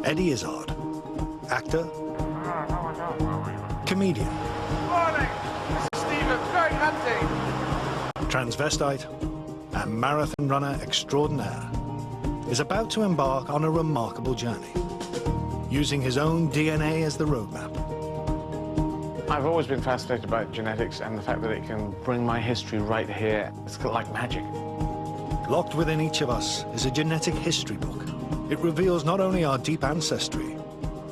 Eddie Izzard, actor, comedian, Morning, Mr. Stevens, going hunting. transvestite, and marathon runner extraordinaire, is about to embark on a remarkable journey, using his own DNA as the roadmap. I've always been fascinated by genetics and the fact that it can bring my history right here. It's like magic. Locked within each of us is a genetic history book. It reveals not only our deep ancestry,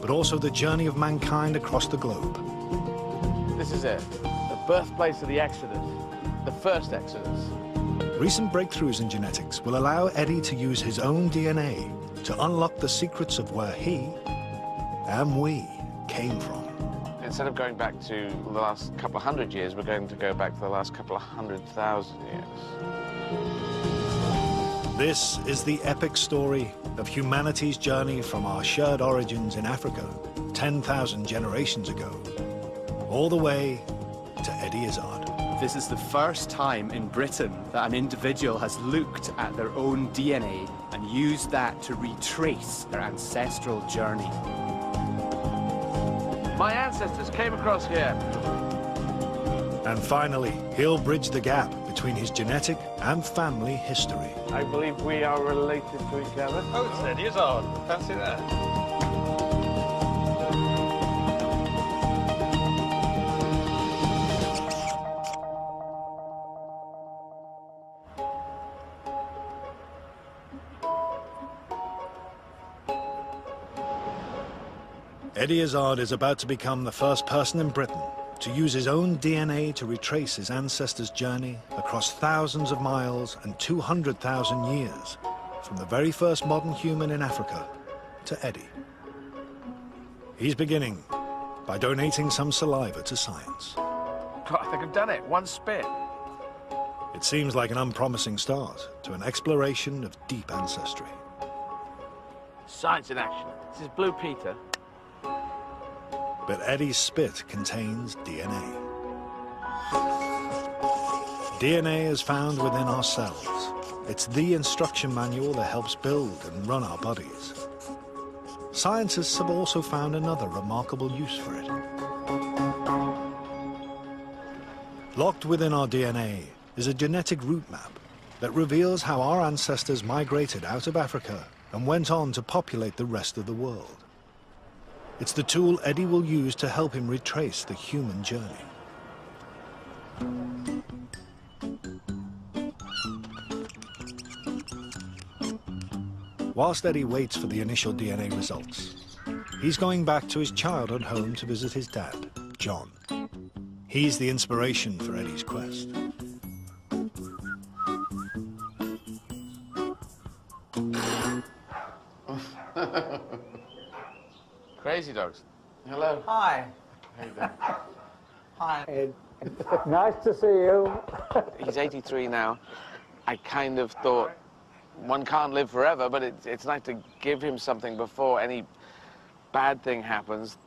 but also the journey of mankind across the globe. This is it, the birthplace of the Exodus, the first Exodus. Recent breakthroughs in genetics will allow Eddie to use his own DNA to unlock the secrets of where he and we came from. Instead of going back to the last couple of hundred years, we're going to go back to the last couple of 100,000 years. This is the epic story of humanity's journey from our shared origins in Africa 10,000 generations ago, all the way to Eddie Izzard. This is the first time in Britain that an individual has looked at their own DNA and used that to retrace their ancestral journey. My ancestors came across here. And finally, he'll bridge the gap between his genetic and family history. I believe we are related to each other. Oh, it's Eddie Izzard. Fancy that. Eddie Izzard is about to become the first person in Britain to use his own DNA to retrace his ancestors' journey across thousands of miles and 200,000 years, from the very first modern human in Africa to Eddie. He's beginning by donating some saliva to science. God, I think I've done it. One spit. It seems like an unpromising start to an exploration of deep ancestry. Science in action. This is Blue Peter. But Eddie's spit contains DNA. DNA is found within our cells. It's the instruction manual that helps build and run our bodies. Scientists have also found another remarkable use for it. Locked within our DNA is a genetic route map that reveals how our ancestors migrated out of Africa and went on to populate the rest of the world. It's the tool Eddie will use to help him retrace the human journey. Whilst Eddie waits for the initial DNA results, he's going back to his childhood home to visit his dad, John. He's the inspiration for Eddie's quest. Crazy dogs. Hello. Hi. How you doing? Hi, Ed. Nice to see you. He's 83 now. I kind of thought one can't live forever, but it's nice to give him something before any bad thing happens.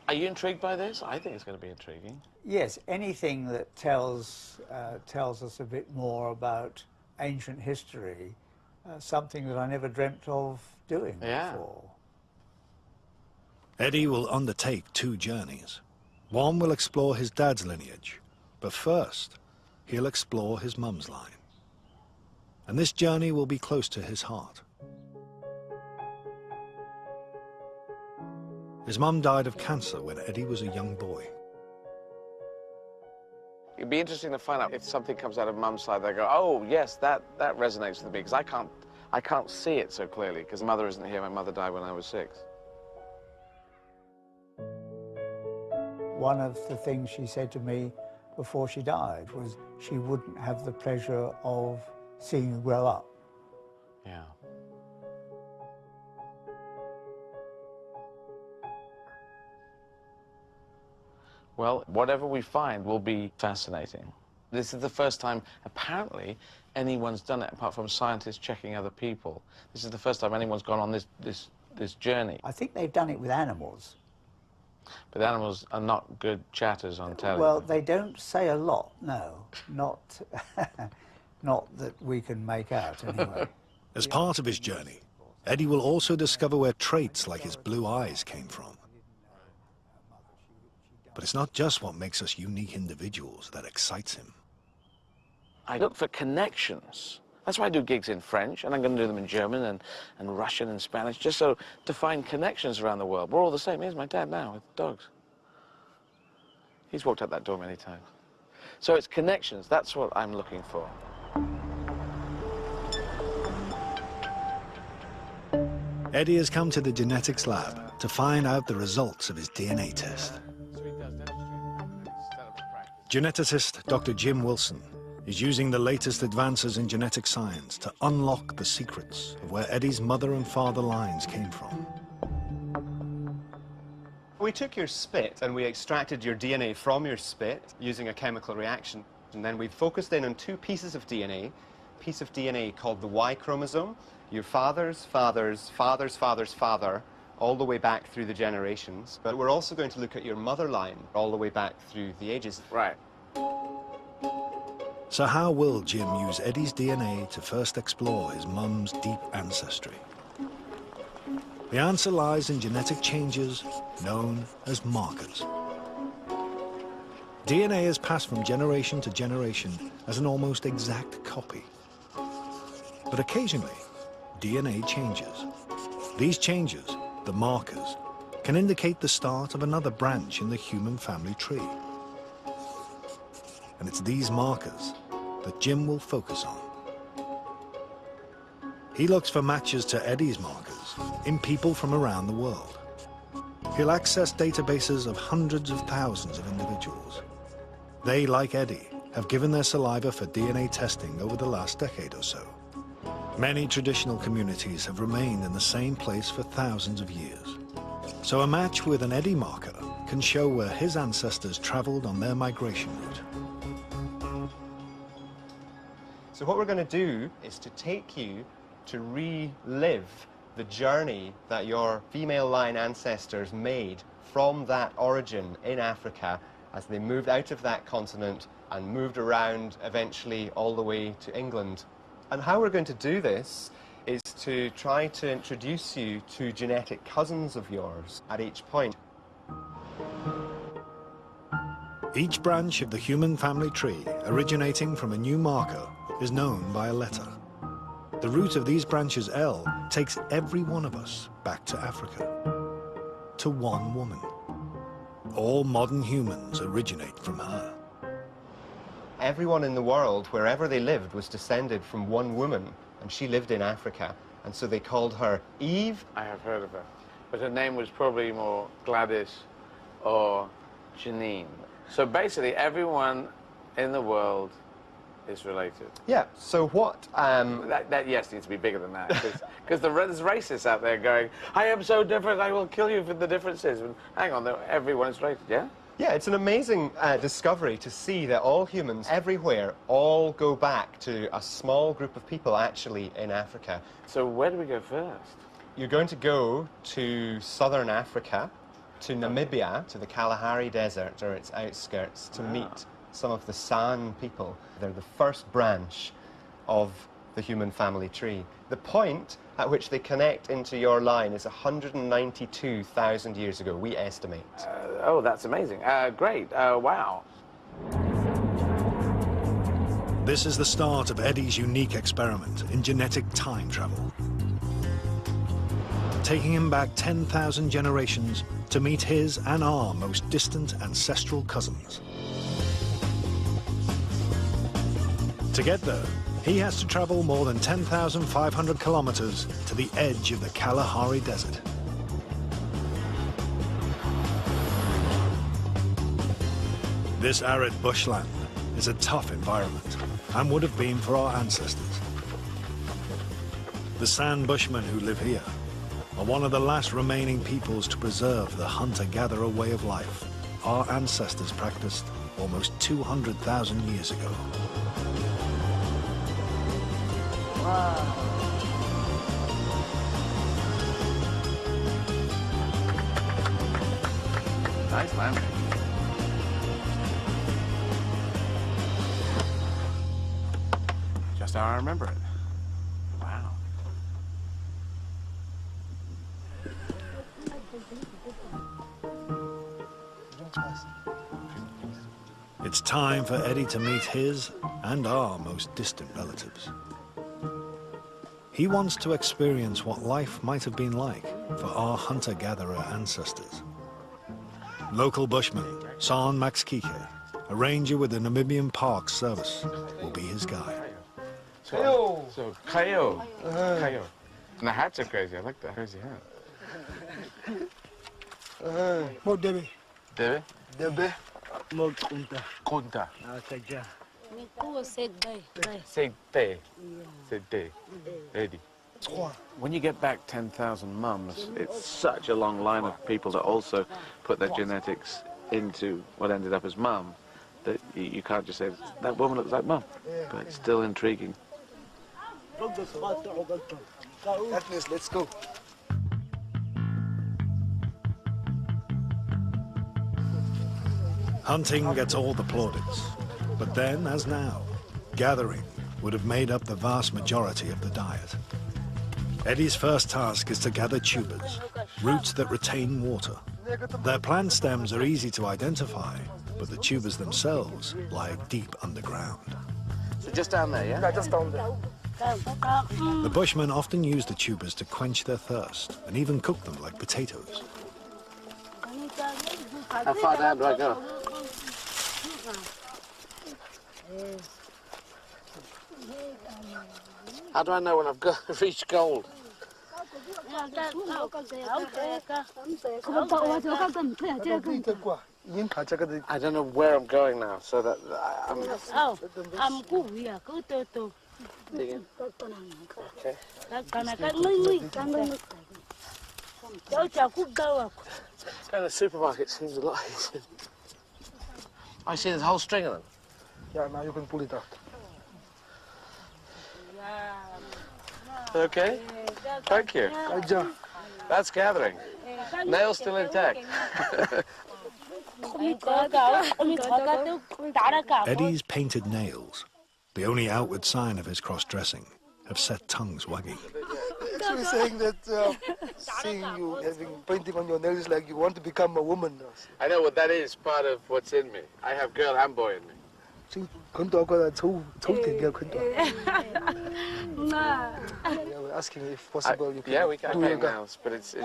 Are you intrigued by this? I think it's going to be intriguing. Yes, anything that tells us a bit more about ancient history, something that I never dreamt of doing before. Eddie will undertake 2 journeys. One will explore his dad's lineage, but first, he'll explore his mum's line. And this journey will be close to his heart. His mum died of cancer when Eddie was a young boy. It'd be interesting to find out if something comes out of Mum's side. They go, oh yes, that resonates with me, because I can't see it so clearly because Mother isn't here. My mother died when I was 6. One of the things she said to me before she died was she wouldn't have the pleasure of seeing you grow up. Yeah. Well, whatever we find will be fascinating. This is the first time, apparently, anyone's done it, apart from scientists checking other people. This is the first time anyone's gone on this journey. I think they've done it with animals. But animals are not good chatters on television. Well, they don't say a lot, no. Not, not that we can make out, anyway. As part of his journey, Eddie will also discover where traits like his blue eyes came from. But it's not just what makes us unique individuals that excites him. I look for connections. That's why I do gigs in French, and I'm going to do them in German and Russian and Spanish, just so to find connections around the world. We're all the same. Here's my dad now with dogs. He's walked out that door many times. So it's connections. That's what I'm looking for. Eddie has come to the genetics lab to find out the results of his DNA test. Geneticist Dr. Jim Wilson is using the latest advances in genetic science to unlock the secrets of where Eddie's mother and father lines came from. We took your spit and we extracted your DNA from your spit using a chemical reaction. And then we focused in on two pieces of DNA. A piece of DNA called the Y chromosome, your father's father's father's father's father, all the way back through the generations. But we're also going to look at your mother line all the way back through the ages. Right. So how will Jim use Eddie's DNA to first explore his mum's deep ancestry? The answer lies in genetic changes known as markers. DNA is passed from generation to generation as an almost exact copy. But occasionally, DNA changes. These changes, the markers, can indicate the start of another branch in the human family tree. And it's these markers that Jim will focus on. He looks for matches to Eddie's markers in people from around the world. He'll access databases of hundreds of thousands of individuals. They, like Eddie, have given their saliva for DNA testing over the last decade or so. Many traditional communities have remained in the same place for thousands of years. So a match with an Eddie marker can show where his ancestors traveled on their migration route. So what we're going to do is to take you to relive the journey that your female line ancestors made from that origin in Africa as they moved out of that continent and moved around eventually all the way to England. And how we're going to do this is to try to introduce you to genetic cousins of yours at each point. Each branch of the human family tree originating from a new marker is known by a letter. The root of these branches, L, takes every one of us back to Africa, to one woman. All modern humans originate from her. Everyone in the world, wherever they lived, was descended from one woman, and she lived in Africa, and so they called her Eve. I have heard of her, but her name was probably more Gladys or Janine. So basically, everyone in the world is related. Yeah, so what... That yes, needs to be bigger than that, because there's racists out there going, I am so different, I will kill you for the differences. And hang on, everyone is related, yeah? Yeah, it's an amazing discovery to see that all humans everywhere all go back to a small group of people actually in Africa. So where do we go first? You're going to go to southern Africa, to Namibia, to the Kalahari Desert or its outskirts, to meet some of the San people. They're the first branch of the human family tree. The point at which they connect into your line is 192,000 years ago, we estimate. Oh, that's amazing. Great. Wow. This is the start of Eddie's unique experiment in genetic time travel, taking him back 10,000 generations to meet his and our most distant ancestral cousins. To get there, he has to travel more than 10,500 kilometers to the edge of the Kalahari Desert. This arid bushland is a tough environment, and would have been for our ancestors. The San Bushmen who live here are one of the last remaining peoples to preserve the hunter-gatherer way of life our ancestors practiced almost 200,000 years ago. Wow. Nice landing. Just how I remember it. Wow. It's time for Eddie to meet his and our most distant relatives. He wants to experience what life might have been like for our hunter-gatherer ancestors. Local bushman, San Max Kike, a ranger with the Namibian Park Service, will be his guide. So Kayo. Kayo. And the hats are crazy. I like that crazy hat. Mo debe. Debe? Debe. Mo kunta. Kunta. Saja. Segte. Segte. Eddie. When you get back 10,000 mums, it's such a long line of people that also put their genetics into what ended up as mum that you can't just say, that woman looks like mum. But it's still intriguing. Agnes, let's go. Hunting gets all the plaudits, but then, as now, gathering would have made up the vast majority of the diet. Eddie's first task is to gather tubers, roots that retain water. Their plant stems are easy to identify, but the tubers themselves lie deep underground. So just down there, yeah? Yeah, just down there. The bushmen often use the tubers to quench their thirst and even cook them like potatoes. How far down do I go? How do I know when I've reached gold? I don't know where I'm going now, so that I'm digging. Okay. Going to the supermarket seems a lot easier. I see there's a whole string of them. Yeah, now you can pull it out. Okay. Thank you. Kaja. That's gathering. Nails still intact. Eddie's painted nails, the only outward sign of his cross-dressing, have set tongues wagging. Actually saying that seeing you having painting on your nails like you want to become a woman. I know what that is, part of what's in me. I have girl and boy in me. Yeah, we're asking if possible you can Yeah, we can do paint yoga. nails, but it's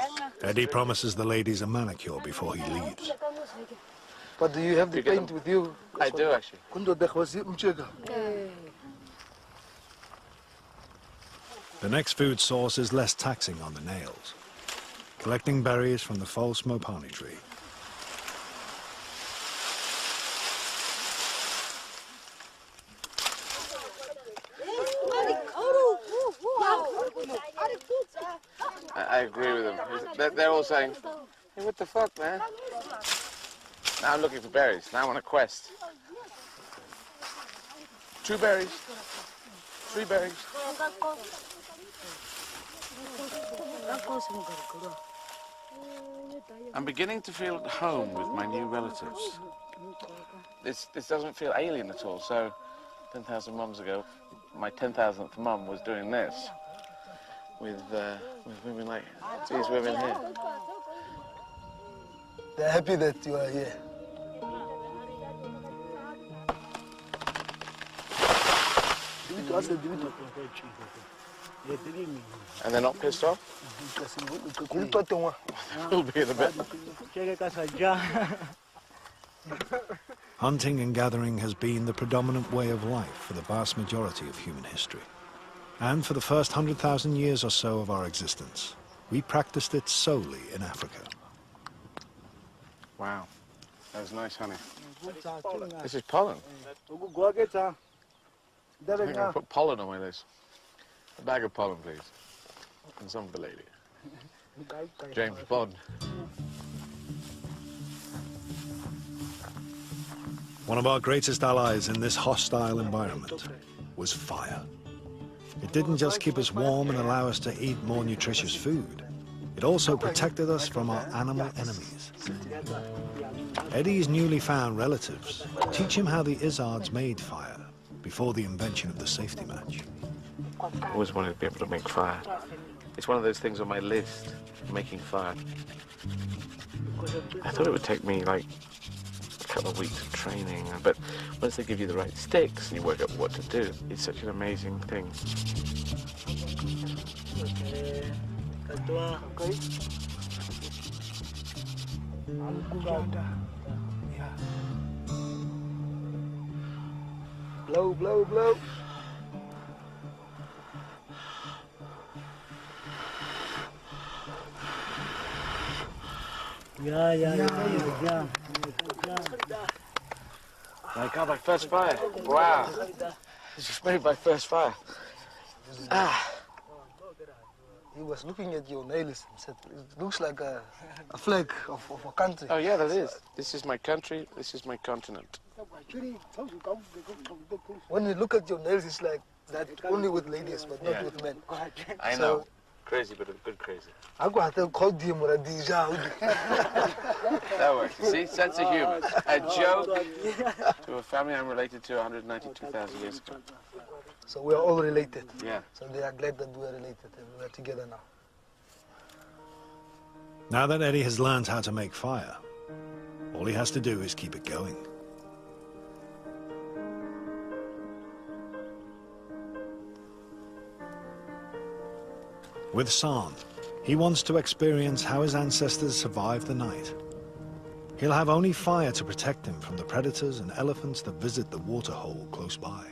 Eddie promises the ladies a manicure before he leaves. But do you have the You get paint them? with you? I do actually. The next food source is less taxing on the nails, collecting berries from the false mopani tree. I agree with them. They're all saying, hey, what the fuck, man? Now I'm looking for berries. Now I'm on a quest. 2 berries. 3 berries. I'm beginning to feel at home with my new relatives. This doesn't feel alien at all. So 10,000 mums ago, my 10,000th mum was doing this with women like these women here. They're happy that you are here. And they're not pissed off? We'll be in a bit. Hunting and gathering has been the predominant way of life for the vast majority of human history. And for the first 100,000 years or so of our existence, we practiced it solely in Africa. Wow, that was nice honey. This is pollen. I think I'll put pollen on my list. A bag of pollen, please. And some for the lady. James Bond. One of our greatest allies in this hostile environment was fire. It didn't just keep us warm and allow us to eat more nutritious food. It also protected us from our animal enemies. Eddie's newly found relatives teach him how the Izzards made fire before the invention of the safety match. I always wanted to be able to make fire It's one of those things on my list, making fire. I thought it would take me like a couple of weeks of training, but once they give you the right sticks and you work out what to do, it's such an amazing thing. Blow, blow, blow. Yeah. My God, my first fire. Wow. This just made my first fire. Ah. He was looking at your nails and said, it looks like a flag of a country. Oh, yeah, that is. This is my country. This is my continent. When you look at your nails, it's like that only with ladies, but not Yeah. with men. I know. Crazy, but a good crazy. I got to call him or a DJ. That works. You see? Sense of humor. A joke to a family I'm related to 192,000 years ago. So we are all related. Yeah. So they are glad that we are related and we are together now. Now that Eddie has learned how to make fire, all he has to do is keep it going. With San, he wants to experience how his ancestors survived the night. He'll have only fire to protect him from the predators and elephants that visit the waterhole close by.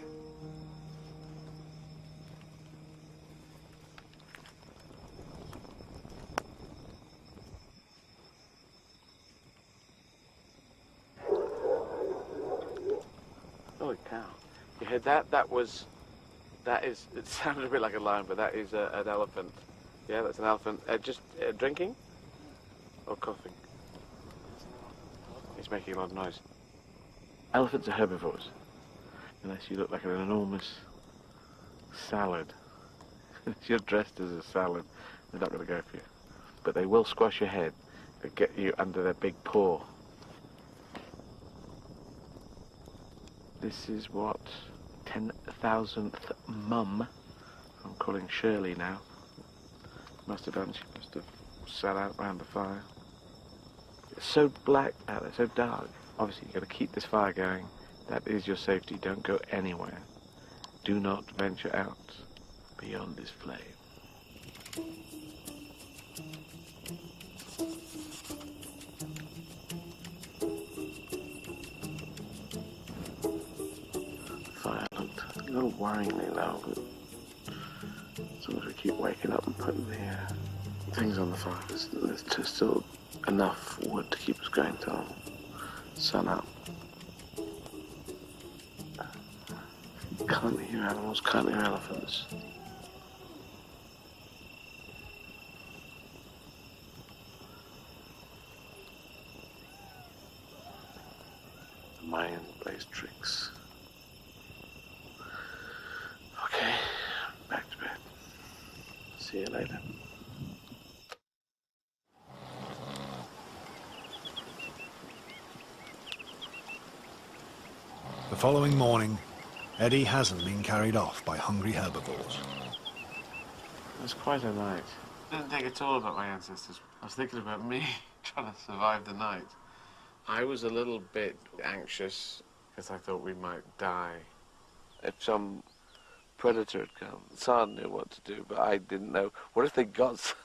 Holy cow. You heard that? That is, it sounded a bit like a lion, but that is an elephant. Yeah, that's an elephant. Just drinking or coughing? He's making a lot of noise. Elephants are herbivores, unless you look like an enormous salad. If you're dressed as a salad, they're not going to go for you. But they will squash your head and get you under their big paw. This is what, 10,000th mum, I'm calling Shirley now, must have done. She must have sat out round the fire. It's so black out there, so dark. Obviously you've got to keep this fire going. That is your safety. Don't go anywhere. Do not venture out beyond this flame. Fire looked a little worryingly low, but as long as we keep waking up and putting the things on the fire, there's just still enough wood to keep us going till sun up. Can't hear animals, can't hear elephants. The Mayan plays tricks. Okay, back to bed. See you later. The following morning, Eddie hasn't been carried off by hungry herbivores. It was quite a night. I didn't think at all about my ancestors. I was thinking about me trying to survive the night. I was a little bit anxious because I thought we might die. If some predator had come, San knew what to do, but I didn't know. What if they got some?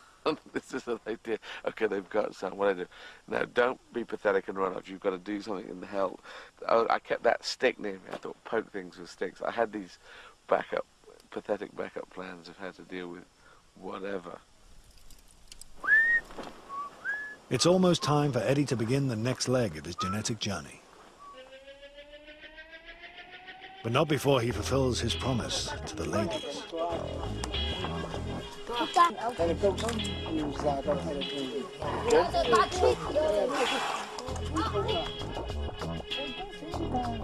This is an idea. Okay, they've got some. What do I do? Now, don't be pathetic and run off. You've got to do something in the hell. I kept that stick near me. I thought, poke things with sticks. I had these pathetic backup plans of how to deal with whatever. It's almost time for Eddie to begin the next leg of his genetic journey. But not before he fulfills his promise to the ladies.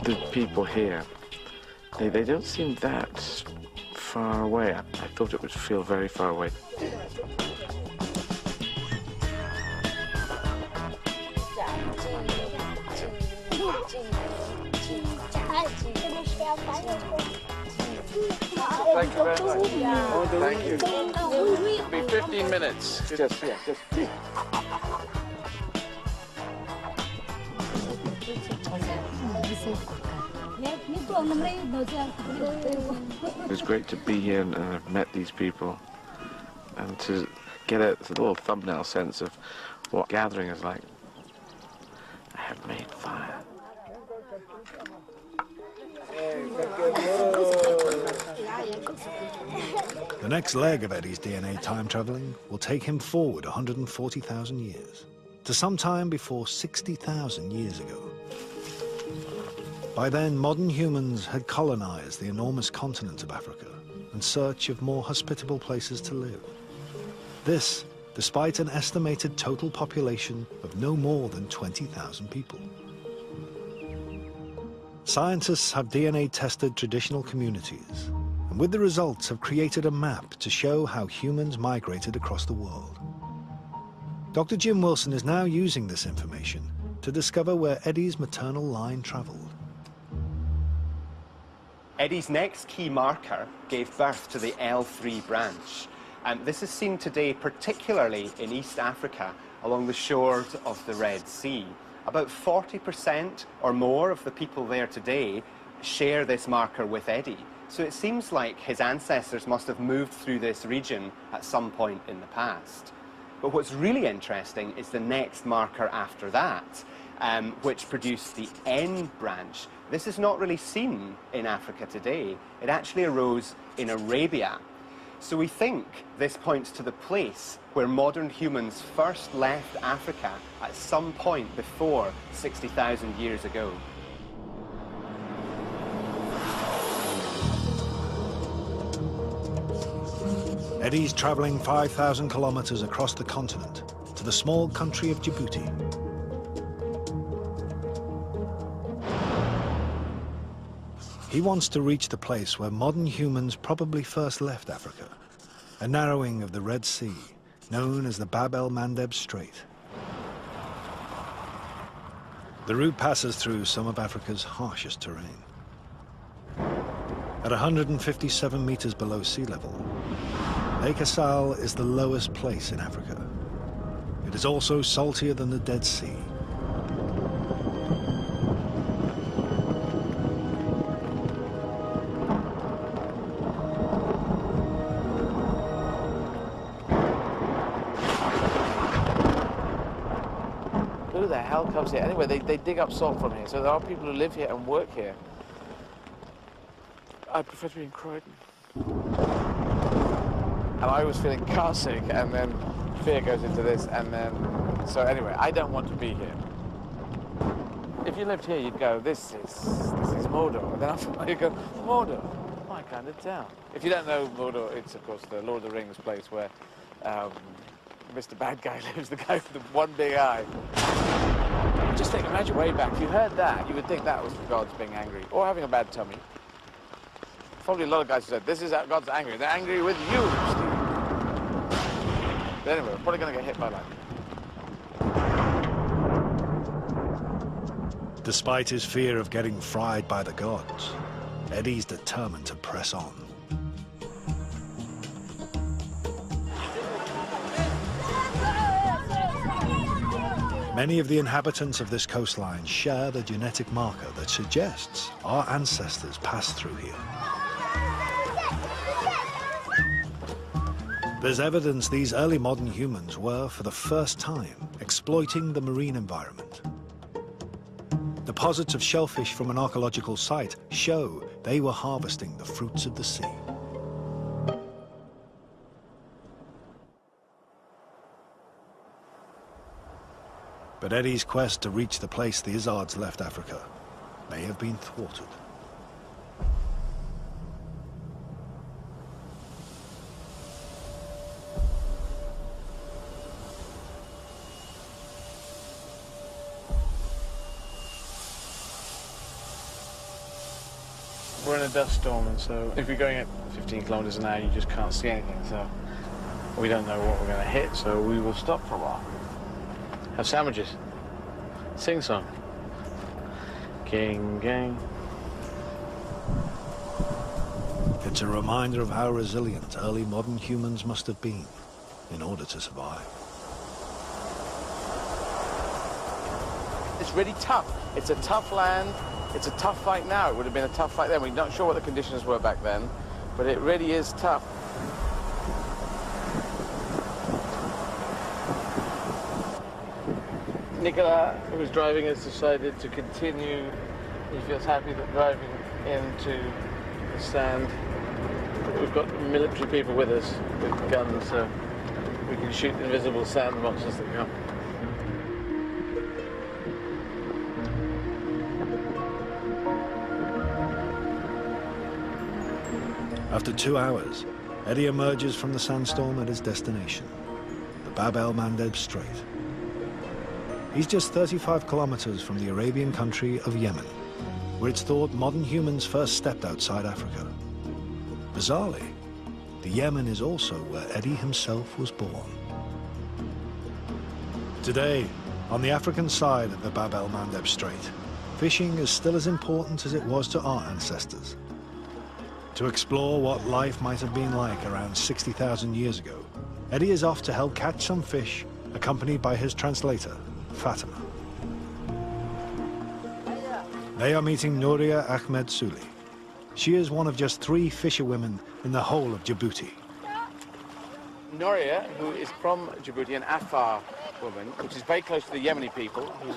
The people here, they don't seem that far away. I thought it would feel very far away. Thank you very much. Thank you. It'll be 15 minutes. Just. It was great to be here and I've met these people and to get a little thumbnail sense of what gathering is like. I have made fire. The next leg of Eddie's DNA time traveling will take him forward 140,000 years, to some time before 60,000 years ago. By then, modern humans had colonized the enormous continent of Africa in search of more hospitable places to live. This, despite an estimated total population of no more than 20,000 people. Scientists have DNA tested traditional communities, and with the results have created a map to show how humans migrated across the world. Dr. Jim Wilson is now using this information to discover where Eddie's maternal line traveled. Eddie's next key marker gave birth to the L3 branch. This is seen today particularly in East Africa along the shores of the Red Sea. About 40% or more of the people there today share this marker with Eddie. So it seems like his ancestors must have moved through this region at some point in the past. But what's really interesting is the next marker after that, which produced the N branch. This is not really seen in Africa today. It actually arose in Arabia. So we think this points to the place where modern humans first left Africa at some point before 60,000 years ago. Eddie's traveling 5,000 kilometers across the continent to the small country of Djibouti. He wants to reach the place where modern humans probably first left Africa, a narrowing of the Red Sea, known as the Bab el-Mandeb Strait. The route passes through some of Africa's harshest terrain. At 157 meters below sea level, Lake Assal is the lowest place in Africa. It is also saltier than the Dead Sea. Who the hell comes here? Anyway, they dig up salt from here, so there are people who live here and work here. I prefer to be in Croydon. And I was feeling car sick, and then fear goes into this, and then... So anyway, I don't want to be here. If you lived here, you'd go, this is Mordor. And then after you go, Mordor, my kind of town. If you don't know Mordor, it's, of course, the Lord of the Rings place where Mr. Bad Guy lives, the guy with the one big eye. Just think, imagine way back, if you heard that, you would think that was the gods being angry, or having a bad tummy. Probably a lot of guys who said, this is how God's angry. They're angry with you, Steve. But anyway, we're probably going to get hit by lightning. Despite his fear of getting fried by the gods, Eddie's determined to press on. Many of the inhabitants of this coastline share the genetic marker that suggests our ancestors passed through here. There's evidence these early modern humans were, for the first time, exploiting the marine environment. Deposits of shellfish from an archaeological site show they were harvesting the fruits of the sea. But Eddie's quest to reach the place the Izzards left Africa may have been thwarted. We're in a dust storm, and so if you're going at 15 kilometers an hour, you just can't see anything. So we don't know what we're going to hit, so we will stop for a while. Have sandwiches. Sing song. King, gang. It's a reminder of how resilient early modern humans must have been in order to survive. It's really tough. It's a tough land. It's a tough fight now. It would have been a tough fight then. We're not sure what the conditions were back then, but it really is tough. Nicola, who's driving, has decided to continue. He feels happy that driving into the sand. We've got military people with us with guns, so we can shoot invisible sand monsters that come. After 2 hours, Eddie emerges from the sandstorm at his destination, the Bab el-Mandeb Strait. He's just 35 kilometers from the Arabian country of Yemen, where it's thought modern humans first stepped outside Africa. Bizarrely, the Yemen is also where Eddie himself was born. Today, on the African side of the Bab el-Mandeb Strait, fishing is still as important as it was to our ancestors. To explore what life might have been like around 60,000 years ago, Eddie is off to help catch some fish, accompanied by his translator, Fatima. They are meeting Nouria Ahmed Suli. She is one of just 3 fisherwomen in the whole of Djibouti. Nouria, who is from Djibouti, an Afar woman, which is very close to the Yemeni people, who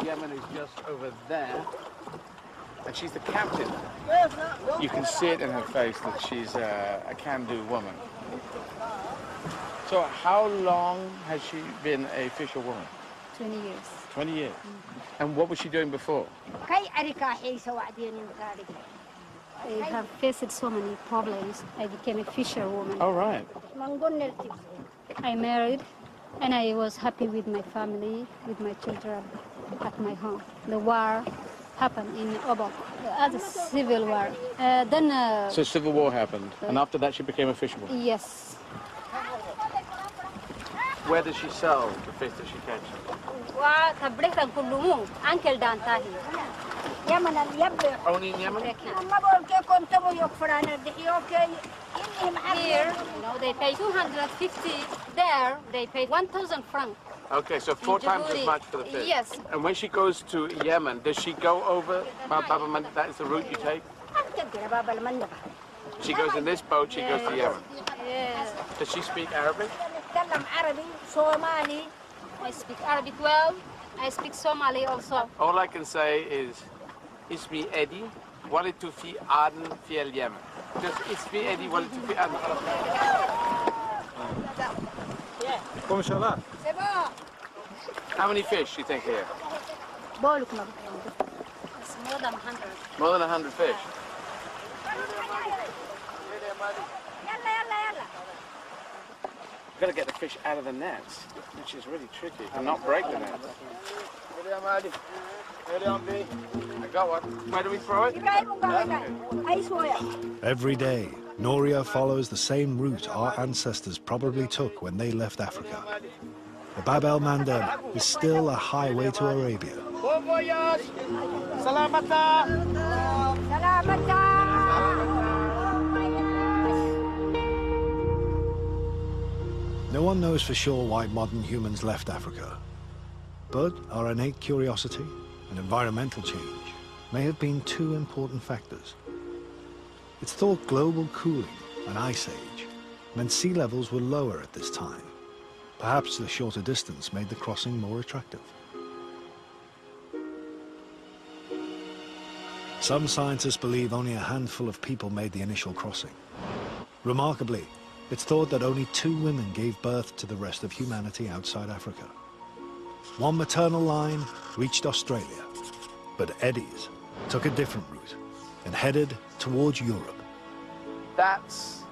Yemen is just over there. And she's the captain. You can see it in her face that she's a can-do woman. So how long has she been a fisherwoman? 20 years. 20 years. And what was she doing before? I have faced so many problems. I became a fisherwoman. Oh, right. I married, and I was happy with my family, with my children at my home. The war happened in Obok, as a civil war. So civil war happened, and after that she became a fisherwoman? Yes. Where does she sell the fish that she catches? Only in Yemen? Here, they pay 250. There, they pay 1,000 francs. Okay, so 4 times as much for the fish. Yes. And when she goes to Yemen, does she go over Bab el-Mandeb? That is the route you take? She goes in this boat, she goes to Yemen. Yes. Does she speak Arabic? I speak Arabic well. I speak Somali also. All I can say is, اسمي إدي ولدت في عدن في اليمن. Just اسمي إدي ولدت في عدن. How many fish do you think here? It's more than 100. More than 100 fish. You've got to get the fish out of the nets, which is really tricky, and not break the nets. I got one. Where do we throw it? Every day, Nouria follows the same route our ancestors probably took when they left Africa. The Bab el-Mandeb is still a highway to Arabia. Bon voyage! Salamata! No one knows for sure why modern humans left Africa, but our innate curiosity and environmental change may have been 2 important factors. It's thought global cooling and ice age meant sea levels were lower at this time. Perhaps the shorter distance made the crossing more attractive. Some scientists believe only a handful of people made the initial crossing. Remarkably, it's thought that only 2 women gave birth to the rest of humanity outside Africa. One maternal line reached Australia, but Eddie's took a different route and headed towards Europe. That's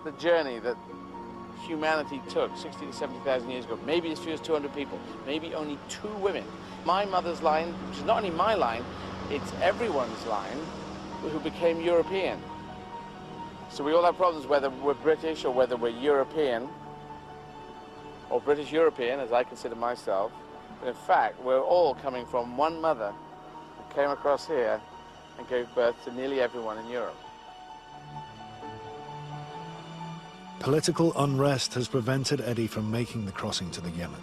the journey that humanity took 60 to 70,000 years ago. Maybe as few as 200 people, maybe only 2 women. My mother's line, which is not only my line, it's everyone's line who became European. So we all have problems whether we're British or whether we're European, or British European, as I consider myself. But in fact, we're all coming from one mother who came across here and gave birth to nearly everyone in Europe. Political unrest has prevented Eddie from making the crossing to the Yemen.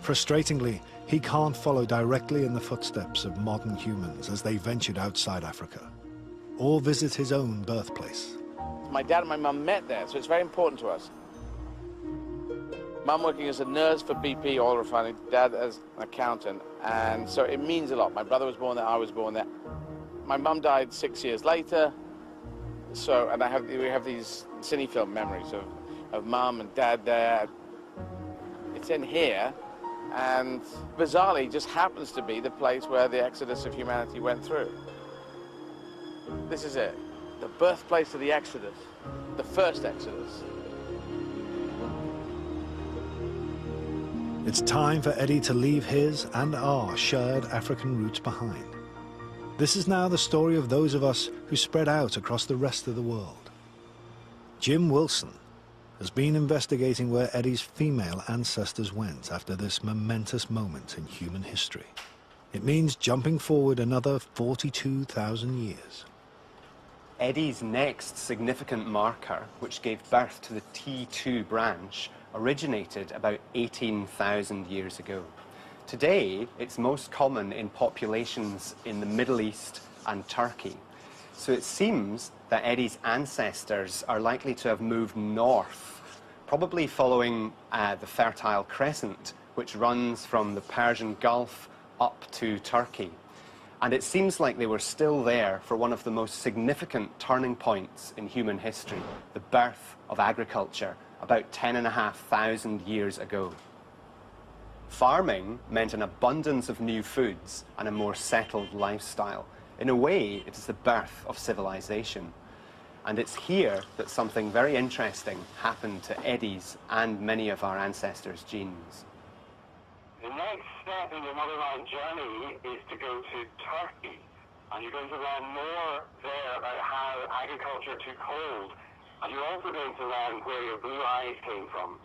Frustratingly, he can't follow directly in the footsteps of modern humans as they ventured outside Africa, or visit his own birthplace. My dad and my mum met there, so it's very important to us. Mum working as a nurse for BP oil refining, dad as an accountant, and so it means a lot. My brother was born there, I was born there. My mum died 6 years later, so, and we have these cine-film memories of mum and dad there. It's in here, and bizarrely just happens to be the place where the exodus of humanity went through. This is it, the birthplace of the exodus, the first exodus. It's time for Eddie to leave his and our shared African roots behind. This is now the story of those of us who spread out across the rest of the world. Jim Wilson has been investigating where Eddie's female ancestors went after this momentous moment in human history. It means jumping forward another 42,000 years. Eddie's next significant marker, which gave birth to the T2 branch, originated about 18,000 years ago. Today, it's most common in populations in the Middle East and Turkey. So it seems that Eddie's ancestors are likely to have moved north, probably following the Fertile Crescent, which runs from the Persian Gulf up to Turkey. And it seems like they were still there for one of the most significant turning points in human history, the birth of agriculture, about 10,500 years ago. Farming meant an abundance of new foods and a more settled lifestyle. In a way, it is the birth of civilization. And it's here that something very interesting happened to Eddie's and many of our ancestors' genes. The next step in the motherland journey is to go to Turkey. And you're going to learn more there about how agriculture took hold. And you're also going to learn where your blue eyes came from.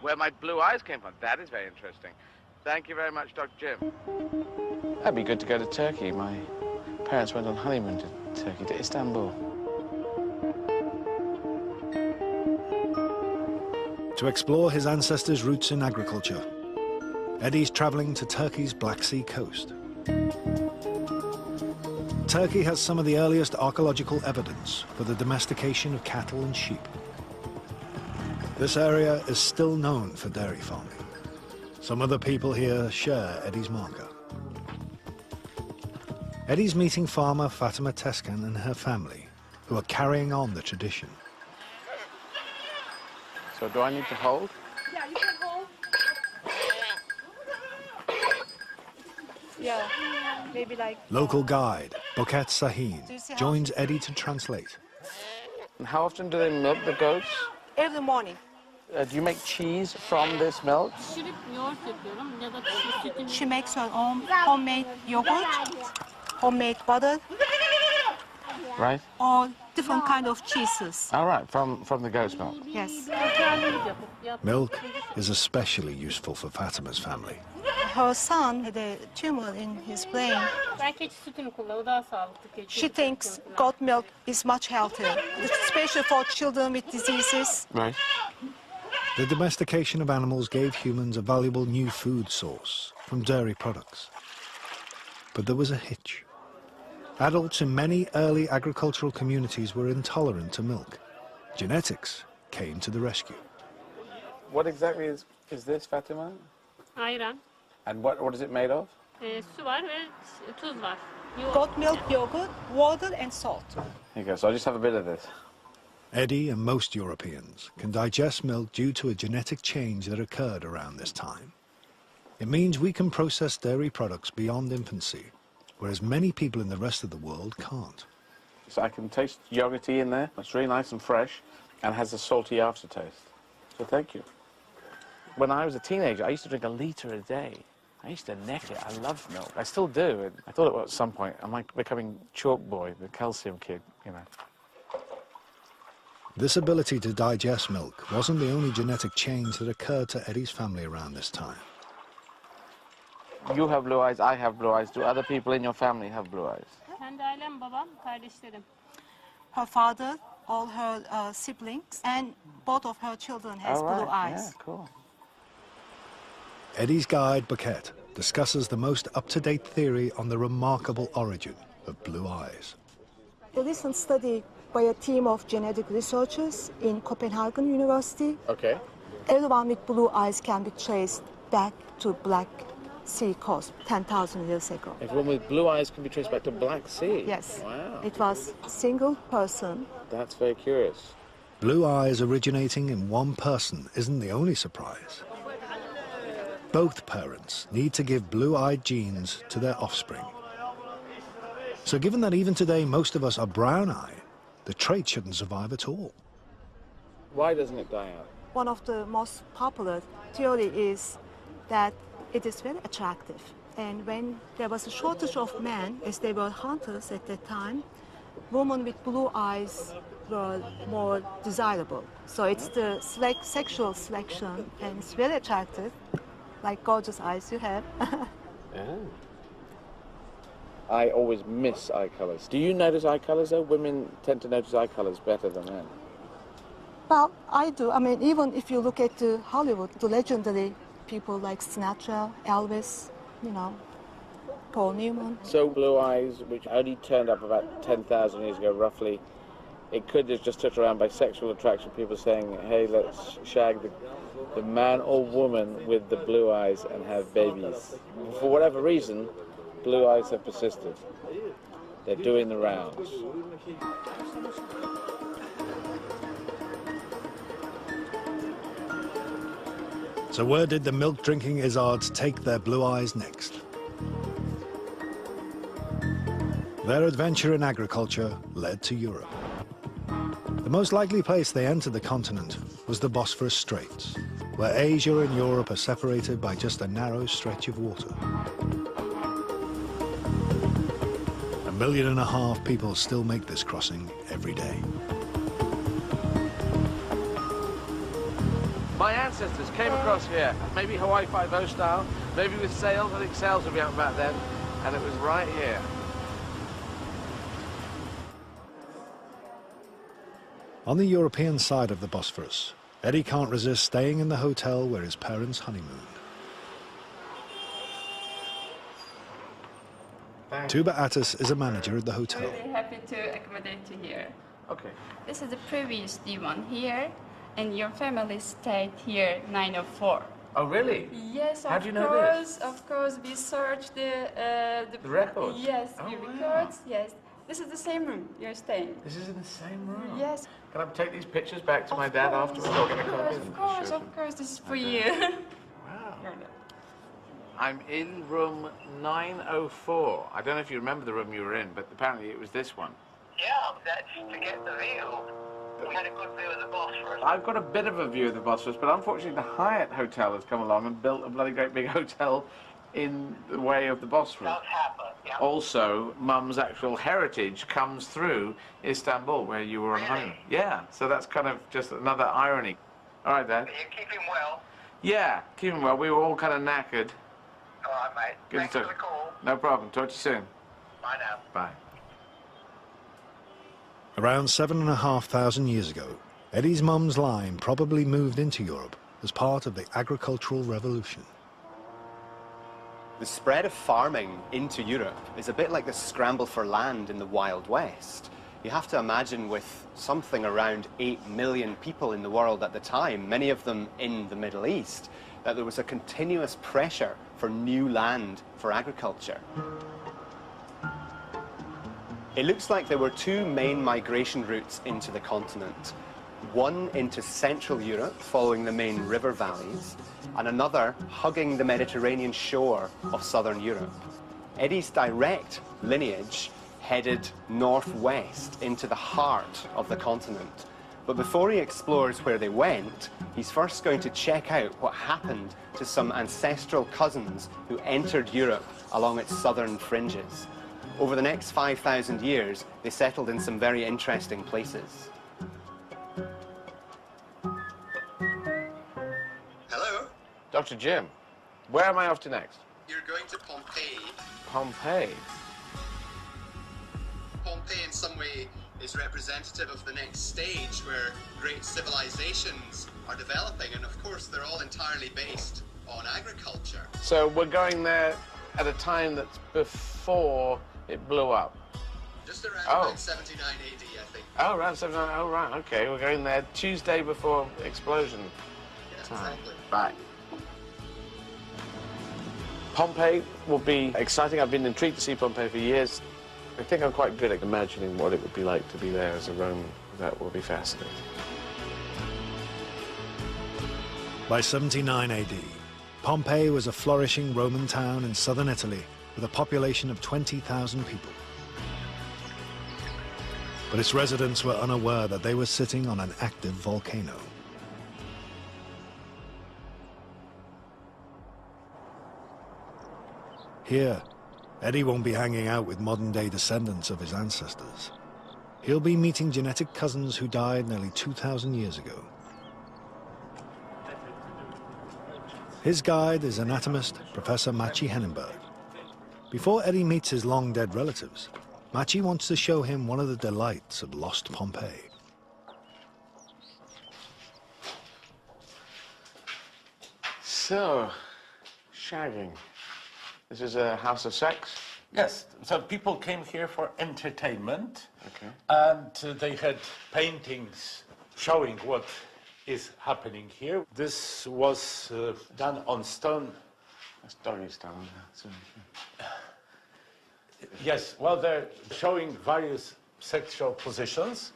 Where my blue eyes came from, that is very interesting. Thank you very much, Dr. Jim. That'd be good to go to Turkey. My parents went on honeymoon to Turkey, to Istanbul. To explore his ancestors' roots in agriculture, Eddie's traveling to Turkey's Black Sea coast. Turkey has some of the earliest archaeological evidence for the domestication of cattle and sheep. This area is still known for dairy farming. Some of the people here share Eddie's marker. Eddie's meeting farmer Fatima Teskan and her family, who are carrying on the tradition. So do I need to hold? Yeah, you can hold. Yeah, maybe like... Local guide, Boket Sahin, joins Eddie to translate. And how often do they milk the goats? Every morning. Do you make cheese from this milk? She makes her own homemade yogurt, homemade butter, Right? all different kind of cheeses. All right, from the goat's milk. Yes. Milk is especially useful for Fatima's family. Her son had a tumor in his brain. She thinks goat milk is much healthier, especially for children with diseases. Right. The domestication of animals gave humans a valuable new food source from dairy products. But there was a hitch. Adults in many early agricultural communities were intolerant to milk. Genetics came to the rescue. What exactly is this, Fatima? Ayran, And what is it made of? su var ve tuz var. Goat milk, yogurt, water, and salt. Here you go, so I'll just have a bit of this. Eddie and most Europeans can digest milk due to a genetic change that occurred around this time. It means we can process dairy products beyond infancy, whereas many people in the rest of the world can't. So I can taste yogurty in there. It's really nice and fresh and has a salty aftertaste. So thank you. When I was a teenager, I used to drink 1 litre a day. I used to neck it. I loved milk. I still do. I thought at some point I'm like becoming Chalk Boy, the calcium kid, you know. This ability to digest milk wasn't the only genetic change that occurred to Eddie's family around this time. You have blue eyes, I have blue eyes. Do other people in your family have blue eyes? Kendi ailem, babam, kardeşlerim. Her father all her siblings, and both of her children has Oh, right. blue eyes. Yeah, cool. Eddie's guide, Bucket, discusses the most up-to-date theory on the remarkable origin of blue eyes. A recent study by a team of genetic researchers in Copenhagen University. Okay. Everyone with blue eyes can be traced back to Black Sea coast 10,000 years ago. Everyone with blue eyes can be traced back to Black Sea? Yes. Wow. It was a single person. That's very curious. Blue eyes originating in one person isn't the only surprise. Both parents need to give blue-eyed genes to their offspring. So given that even today most of us are brown-eyed, the trait shouldn't survive at all. Why doesn't it die out? One of the most popular theory is that it is very attractive. And when there was a shortage of men, as they were hunters at that time, women with blue eyes were more desirable. So it's the sexual selection, and it's very attractive, like gorgeous eyes you have. Yeah. I always miss eye colours. Do you notice eye colours though? Women tend to notice eye colours better than men. Well, I do. I mean, even if you look at Hollywood, the legendary people like Sinatra, Elvis, you know, Paul Newman. So blue eyes, which only turned up about 10,000 years ago, roughly, it could have just touched around by sexual attraction, people saying, hey, let's shag the man or woman with the blue eyes and have babies. For whatever reason, blue eyes have persisted. They're doing the rounds. So where did the milk-drinking Izzards take their blue eyes next? Their adventure in agriculture led to Europe. The most likely place they entered the continent was the Bosphorus Straits, where Asia and Europe are separated by just a narrow stretch of water. 1.5 million people still make this crossing every day. My ancestors came across here, maybe Hawaii Five-0 style, maybe with sails. I think sails would be out back then, and it was right here. On the European side of the Bosphorus, Eddie can't resist staying in the hotel where his parents honeymooned. Tuba Attis is a manager at the hotel. We're really happy to accommodate you here. Okay. This is the previous D1 here, and your family stayed here 904. Oh, really? Yes, How do you know this? Of course, we searched the records? Yes, Oh, the wow. records, yes. This is the same room you're staying. This is in the same room? Yes. Can I take these pictures back to my dad afterwards? Or get a copy? Of course, this is for you. Wow. I'm in room 904. I don't know if you remember the room you were in, but apparently it was this one. Yeah, that's to get the view. We had a good view of the Bosphorus. I've got a bit of a view of the Bosphorus, but unfortunately the Hyatt Hotel has come along and built a bloody great big hotel in the way of the Bosphorus. Does happen, yeah. Also, Mum's actual heritage comes through Istanbul, where you were on honeymoon. Yeah, so that's kind of just another irony. All right, Dad. You keep him well. Yeah, keep him well. We were all kind of knackered. All right, mate. Good Thanks to for the call. No problem. Talk to you soon. Bye now. Bye. Around 7,500 years ago, Eddie's mum's line probably moved into Europe as part of the agricultural revolution. The spread of farming into Europe is a bit like the scramble for land in the Wild West. You have to imagine with something around 8 million people in the world at the time, many of them in the Middle East, that there was a continuous pressure for new land for agriculture. It looks like there were two main migration routes into the continent. One into Central Europe, following the main river valleys, and another hugging the Mediterranean shore of Southern Europe. Eddie's direct lineage headed northwest into the heart of the continent. But before he explores where they went, he's first going to check out what happened to some ancestral cousins who entered Europe along its southern fringes. Over the next 5,000 years, they settled in some very interesting places. Hello? Dr. Jim, where am I off to next? You're going to Pompeii. Pompeii. Pompeii in some way is representative of the next stage where great civilizations are developing, and of course they're all entirely based on agriculture. So we're going there at a time that's before it blew up. Just around about 79 AD, I think. Oh, around 79. Oh, right. Okay, we're going there Tuesday before explosion. Yeah, exactly. Right. Pompeii will be exciting. I've been intrigued to see Pompeii for years. I think I'm quite good at imagining what it would be like to be there as a Roman. That will be fascinating. By 79 AD, Pompeii was a flourishing Roman town in southern Italy with a population of 20,000 people. But its residents were unaware that they were sitting on an active volcano. Here, Eddie won't be hanging out with modern-day descendants of his ancestors. He'll be meeting genetic cousins who died nearly 2,000 years ago. His guide is anatomist Professor Maciej Henenberg. Before Eddie meets his long-dead relatives, Maciej wants to show him one of the delights of lost Pompeii. So, shagging. This is a house of sex? Yes, so people came here for entertainment, Okay. and they had paintings showing what is happening here. This was done on stone. That's doggy stone. Yes, well, they're showing various sexual positions,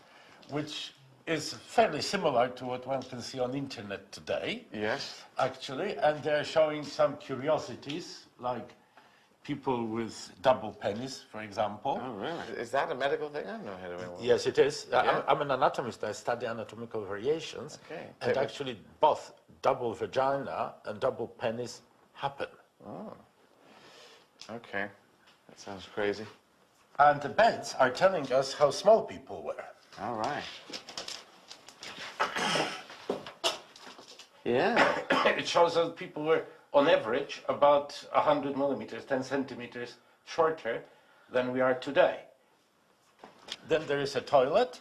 which is fairly similar to what one can see on internet today. Yes. Actually, and they're showing some curiosities, like people with double penis, for example. Oh, really? Is that a medical thing? I don't know how to do it. Yes, it is. Yeah? I'm an anatomist. I study anatomical variations. Okay. And actually, both double vagina and double penis happen. Oh. Okay. That sounds crazy. And the beds are telling us how small people were. All right. Yeah. It shows that people were, on average, about 100 millimeters, 10 centimeters shorter than we are today. Then there is a toilet.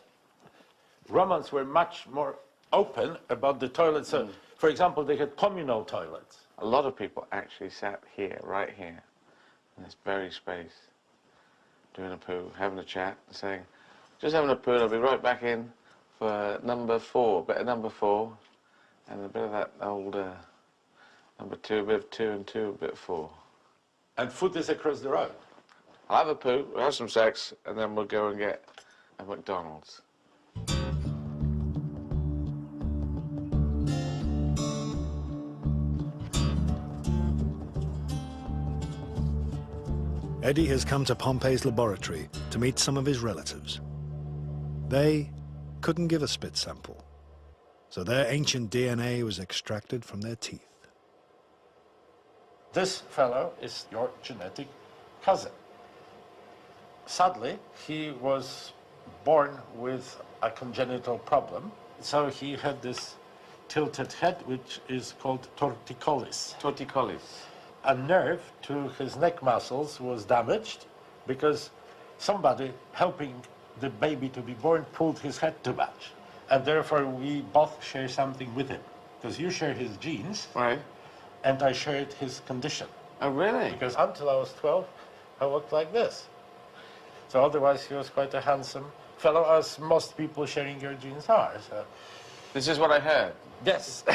Romans were much more open about the toilet. So, for example, they had communal toilets. A lot of people actually sat here, right here, in this very space, doing a poo, having a chat, saying, just having a poo, I'll be right back in for number 4, bit of number 4, and a bit of that old number 2, a bit of 2 and 2, a bit of 4. And food is across the road. I'll have a poo, we'll have some sex, and then we'll go and get a McDonald's. Eddie has come to Pompeii's laboratory to meet some of his relatives. They couldn't give a spit sample, so their ancient DNA was extracted from their teeth. This fellow is your genetic cousin. Sadly, he was born with a congenital problem, so he had this tilted head, which is called torticollis. Torticollis. A nerve to his neck muscles was damaged because somebody helping the baby to be born pulled his head too much. And therefore we both share something with him. Because you share his genes, right, and I shared his condition. Oh, really? Because until I was 12, I walked like this. So otherwise he was quite a handsome fellow, as most people sharing your genes are. So. This is what I heard? Yes.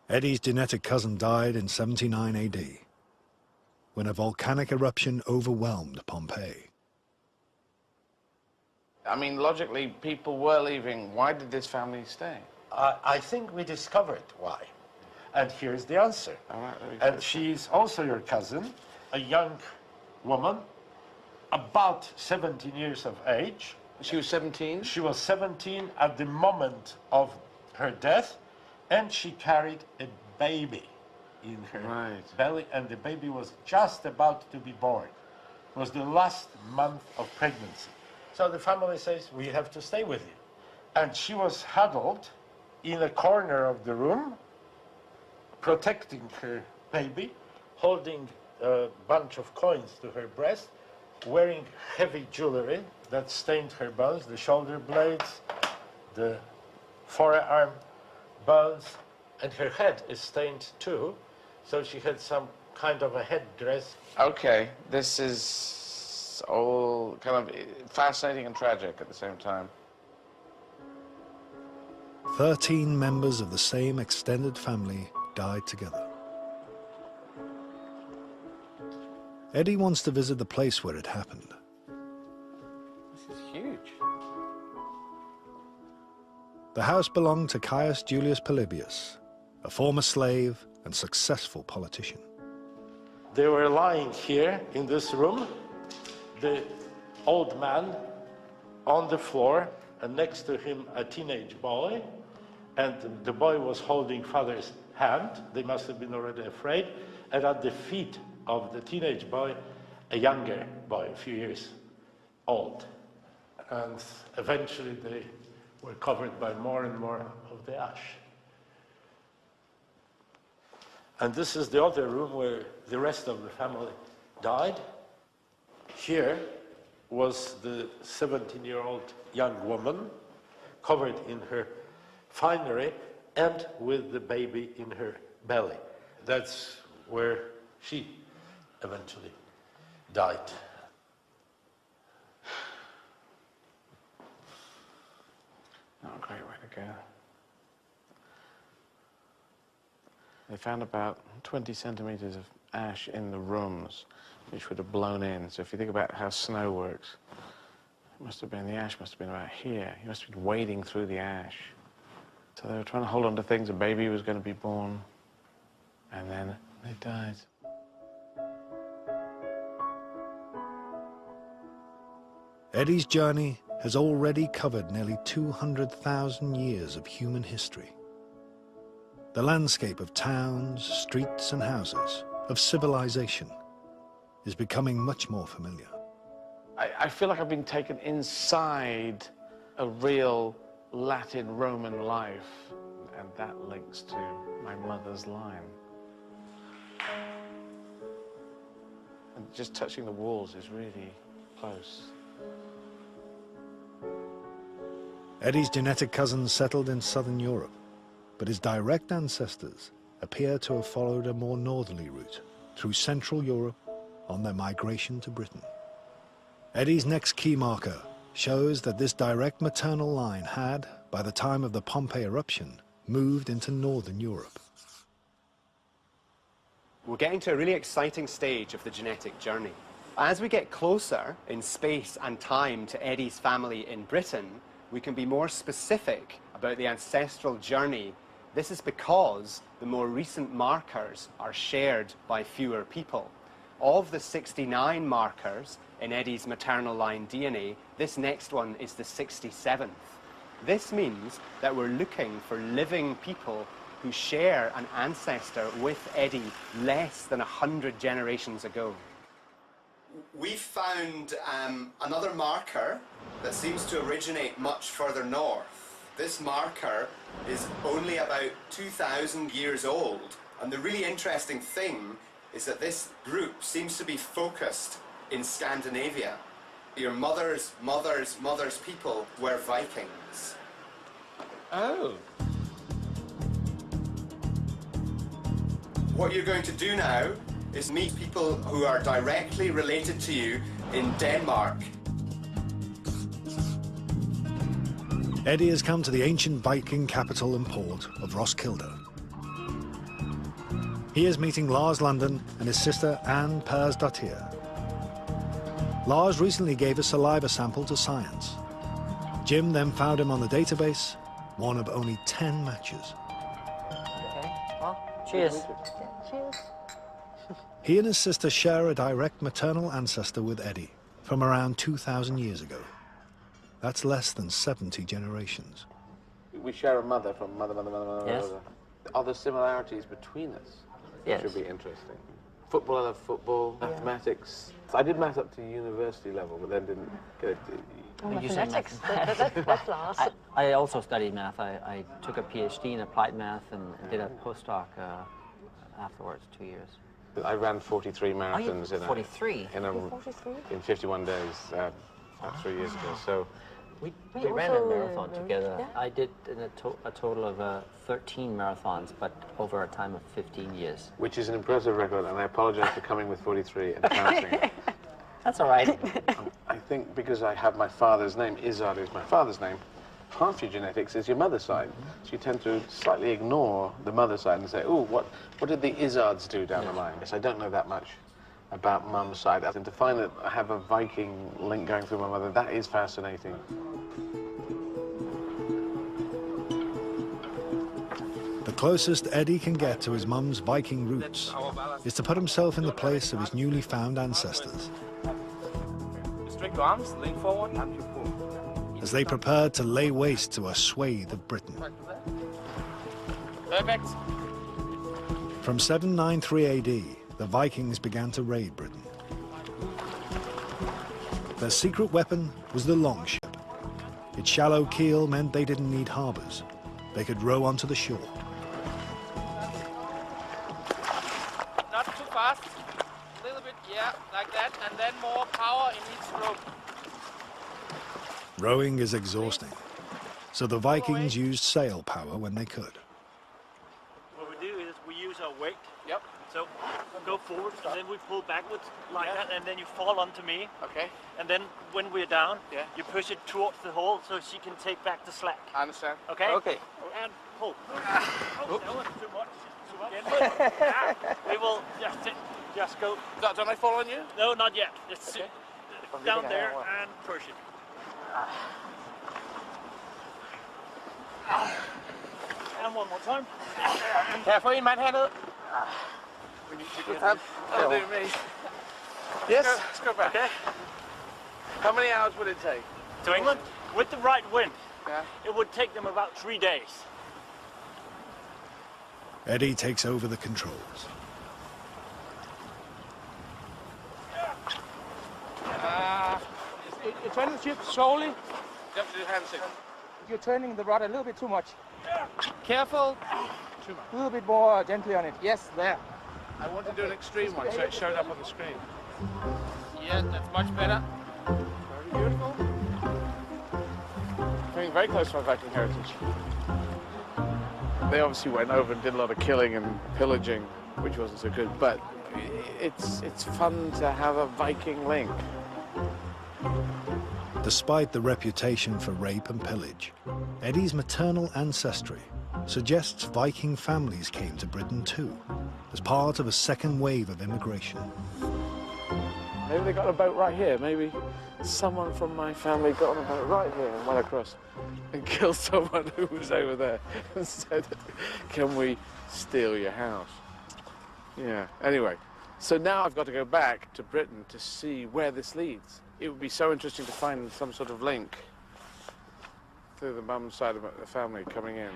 Eddie's genetic cousin died in 79 AD, when a volcanic eruption overwhelmed Pompeii. I mean, logically, people were leaving. Why did this family stay? I think we discovered why. And here's the answer. All right, and she's also your cousin, a young woman, about 17 years of age. She was 17? She was 17 at the moment of her death, and she carried a baby in her belly, and the baby was just about to be born. It was the last month of pregnancy. So the family says, we have to stay with you. And she was huddled in a corner of the room, protecting her baby, holding a bunch of coins to her breast, wearing heavy jewelry that stained her bones, the shoulder blades, the forearm bones, and her head is stained too. So she had some kind of a headdress. Okay, this is all kind of fascinating and tragic at the same time. 13 members of the same extended family died together. Eddie wants to visit the place where it happened. This is huge. The house belonged to Caius Julius Polybius, a former slave and successful politician. They were lying here in this room, the old man on the floor, and next to him a teenage boy, and the boy was holding father's hand. They must have been already afraid. And at the feet of the teenage boy, a younger boy, a few years old. And eventually they were covered by more and more of the ash. And this is the other room where the rest of the family died. Here was the 17-year-old young woman covered in her finery and with the baby in her belly. That's where she eventually died. Not a great way to go. They found about 20 centimeters of ash in the rooms, which would have blown in. So if you think about how snow works, the ash must have been about here. He must have been wading through the ash. So they were trying to hold on to things. A baby was going to be born, and then they died. Eddie's journey has already covered nearly 200,000 years of human history. The landscape of towns, streets and houses, of civilization, is becoming much more familiar. I feel like I've been taken inside a real Latin Roman life, and that links to my mother's line. And just touching the walls is really close. Eddie's genetic cousins settled in southern Europe, but his direct ancestors appear to have followed a more northerly route through Central Europe on their migration to Britain. Eddie's next key marker shows that this direct maternal line had, by the time of the Pompeii eruption, moved into northern Europe. We're getting to a really exciting stage of the genetic journey. As we get closer in space and time to Eddie's family in Britain, we can be more specific about the ancestral journey. This is because the more recent markers are shared by fewer people. Of the 69 markers in Eddie's maternal line DNA, this next one is the 67th. This means that we're looking for living people who share an ancestor with Eddie less than 100 generations ago. We've found another marker that seems to originate much further north. This marker is only about 2,000 years old, and the really interesting thing is that this group seems to be focused in Scandinavia. Your mother's people were Vikings. Oh. What you're going to do now is meet people who are directly related to you in Denmark. Eddie has come to the ancient Viking capital and port of Roskilde. He is meeting Lars London and his sister Anne Persdottir. Lars recently gave a saliva sample to science. Jim then found him on the database, one of only 10 matches. Okay, well, cheers. Cheers. He and his sister share a direct maternal ancestor with Eddie from around 2,000 years ago. That's less than 70 generations. We share a mother from mother. Yes. Are there similarities between us? Yes. Which would be interesting. Football, I love football, mathematics. I did math up to university level, but then didn't get it. Mathematics, that's last. I also studied math. I took a PhD in applied math and did a postdoc afterwards, 2 years. I ran 43 marathons in 43? in 51 days about 3 years ago. So we ran a marathon together. Yeah. I did a total of 13 marathons, but over a time of 15 years. Which is an impressive record, and I apologize for coming with 43 and counting. That's all right. I think because I have my father's name, Izzard is my father's name, half your genetics is your mother's side. So you tend to slightly ignore the mother's side and say, oh, what did the Izzards do down the line? Yes, I don't know that much about mum's side. And to find that I have a Viking link going through my mother, that is fascinating. The closest Eddie can get to his mum's Viking roots is to put himself in the place of his newly found ancestors. Strict arms, lean forward. As they prepared to lay waste to a swathe of Britain. Perfect. From 793 AD, the Vikings began to raid Britain. Their secret weapon was the longship. Its shallow keel meant they didn't need harbors. They could row onto the shore. Not too fast. A little bit, yeah, like that, and then more power in each rope. Rowing is exhausting, so the Vikings used sail power when they could. What we do is we use our weight. Yep. So go forward, and then we pull backwards like that, and then you fall onto me. Okay. And then when we're down, you push it towards the hole so she can take back the slack. I understand. Okay? Okay. And pull. Oh, that was too much. Too much. We will just go. Don't I fall on you? No, not yet. Just sit down there and push it. And one more time. Careful, you might handle it. We need to get that. That'll do me. Yes? Let's go back. Okay. How many hours would it take? To England? With the right wind, it would take them about 3 days. Eddie takes over the controls. You're turning the ship slowly. You have to do hand signal. You're turning the rod a little bit too much. Careful. Too much. A little bit more gently on it. Yes, there. I want to do an extreme one, so it showed up on the screen. Yeah, that's much better. Very beautiful. Coming very close to our Viking heritage. They obviously went over and did a lot of killing and pillaging, which wasn't so good, but it's fun to have a Viking link. Despite the reputation for rape and pillage, Eddie's maternal ancestry suggests Viking families came to Britain too, as part of a second wave of immigration. Maybe they got a boat right here. Maybe someone from my family got on a boat right here and went across and killed someone who was over there and said, can we steal your house? Yeah, anyway. So now I've got to go back to Britain to see where this leads. It would be so interesting to find some sort of link through the mum's side of the family coming in.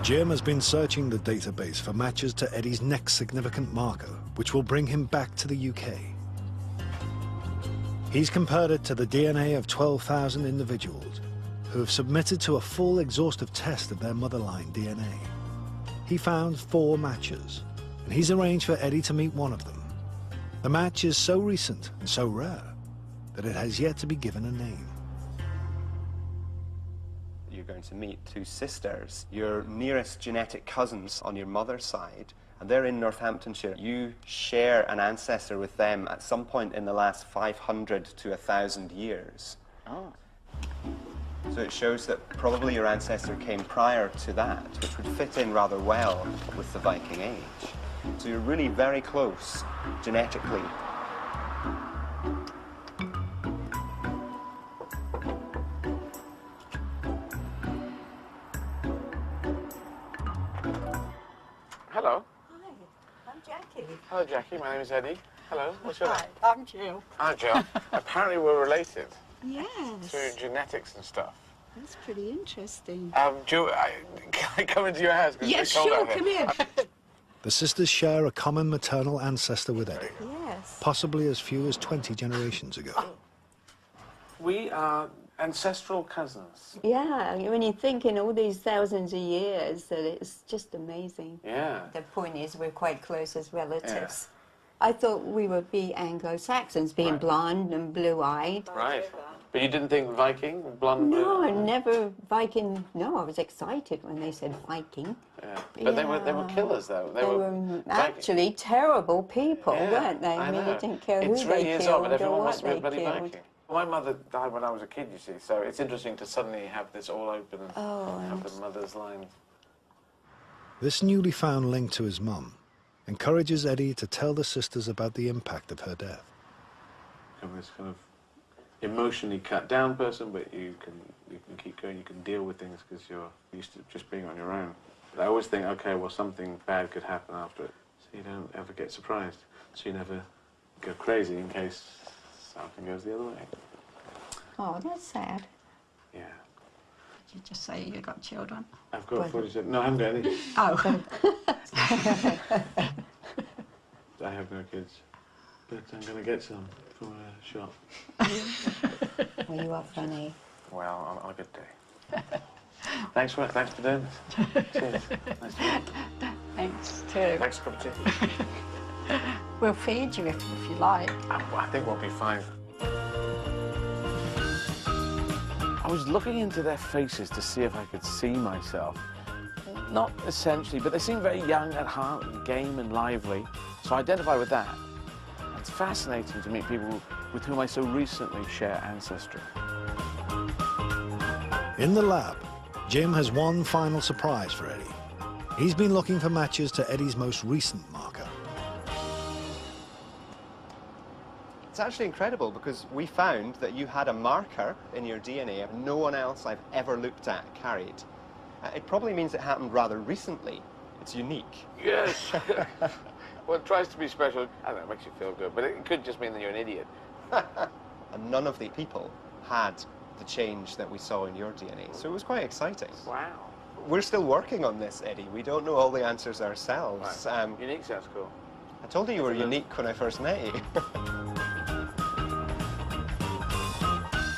Jim has been searching the database for matches to Eddie's next significant marker, which will bring him back to the UK. He's compared it to the DNA of 12,000 individuals who have submitted to a full exhaustive test of their motherline DNA. He found 4 matches, and he's arranged for Eddie to meet one of them. The match is so recent and so rare that it has yet to be given a name. You're going to meet 2 sisters, your nearest genetic cousins on your mother's side, and they're in Northamptonshire. You share an ancestor with them at some point in the last 500 to 1,000 years. Oh. So it shows that probably your ancestor came prior to that, which would fit in rather well with the Viking Age. So you're really very close genetically. Hello. Hi, I'm Jackie. Hello, Jackie. My name is Eddie. Hello. What's your name? Hi, I'm Jill. Hi, Jill. Apparently we're related. Yes. Through genetics and stuff. That's pretty interesting. Jill, can I come into your house? Yes, sure, come here. The sisters share a common maternal ancestor with Eddie, Yes. possibly as few as 20 generations ago. We are Ancestral cousins. Yeah, when you think in all these thousands of years, that it's just amazing. Yeah. The point is, we're quite close as relatives. I thought we would be Anglo-Saxons, being blonde and blue-eyed. Right. But you didn't think Viking, blonde? No, never Viking. No, I was excited when they said Viking. Yeah. But they were killers, though. They were actually terrible people, weren't they? I mean, you didn't care who they killed or what they killed. My mother died when I was a kid, you see, so it's interesting to suddenly have this all open and have the mother's line. This newly found link to his mum encourages Eddie to tell the sisters about the impact of her death. I'm this kind of emotionally cut down person, but you can keep going, you can deal with things because you're used to just being on your own. But I always think, okay, well, something bad could happen after it, so you don't ever get surprised, so you never go crazy in case something goes the other way. Oh, that's sad. Yeah. Did you just say you got children? I've got 47. No, I haven't got any. Oh. I have no kids, but I'm going to get some from a shop. Well, you are funny. Well, on a good day. Thanks for doing this. Cheers. Nice to meet you. Thanks, too. Thanks for coming to. We'll feed you if you like. I think we'll be fine. I was looking into their faces to see if I could see myself. Not essentially, but they seem very young at heart, and game and lively. So I identify with that. It's fascinating to meet people with whom I so recently share ancestry. In the lab, Jim has one final surprise for Eddie. He's been looking for matches to Eddie's most recent marker. It's actually incredible because we found that you had a marker in your DNA no one else I've ever looked at carried. It probably means it happened rather recently. It's unique. Yes. Well, it tries to be special. I don't know, it makes you feel good, but it could just mean that you're an idiot. And none of the people had the change that we saw in your DNA, so it was quite exciting. Wow. We're still working on this, Eddie. We don't know all the answers ourselves. Right. Unique sounds cool. I told you you were unique when I first met you.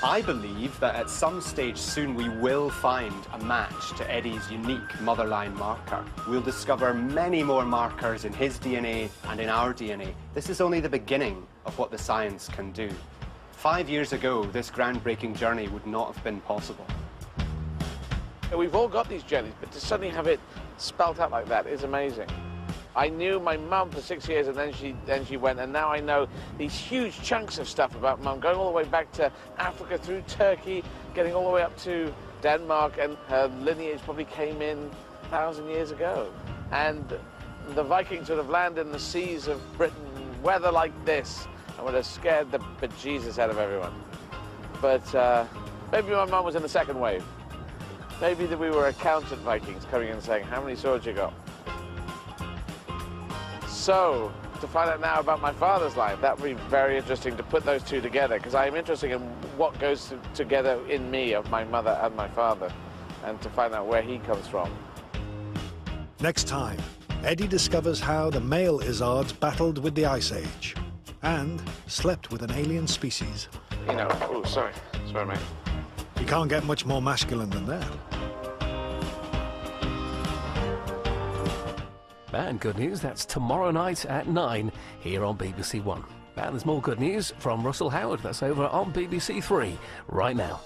I believe that at some stage soon we will find a match to Eddie's unique motherline marker. We'll discover many more markers in his DNA and in our DNA. This is only the beginning of what the science can do. 5 years ago, this groundbreaking journey would not have been possible. We've all got these journeys, but to suddenly have it spelt out like that is amazing. I knew my mum for 6 years, and then she went, and now I know these huge chunks of stuff about mum, going all the way back to Africa, through Turkey, getting all the way up to Denmark, and her lineage probably came in 1,000 years ago. And the Vikings would have landed in the seas of Britain, weather like this, and would have scared the bejesus out of everyone. But maybe my mum was in the second wave. Maybe that we were accountant Vikings coming in and saying, how many swords you got? So, to find out now about my father's line, that would be very interesting to put those two together, because I am interested in what goes together in me of my mother and my father, and to find out where he comes from. Next time, Eddie discovers how the male Izzards battled with the Ice Age and slept with an alien species. You know, oh, sorry, mate. You can't get much more masculine than that. And good news, that's tomorrow night at 9 here on BBC One. And there's more good news from Russell Howard. That's over on BBC 3 right now.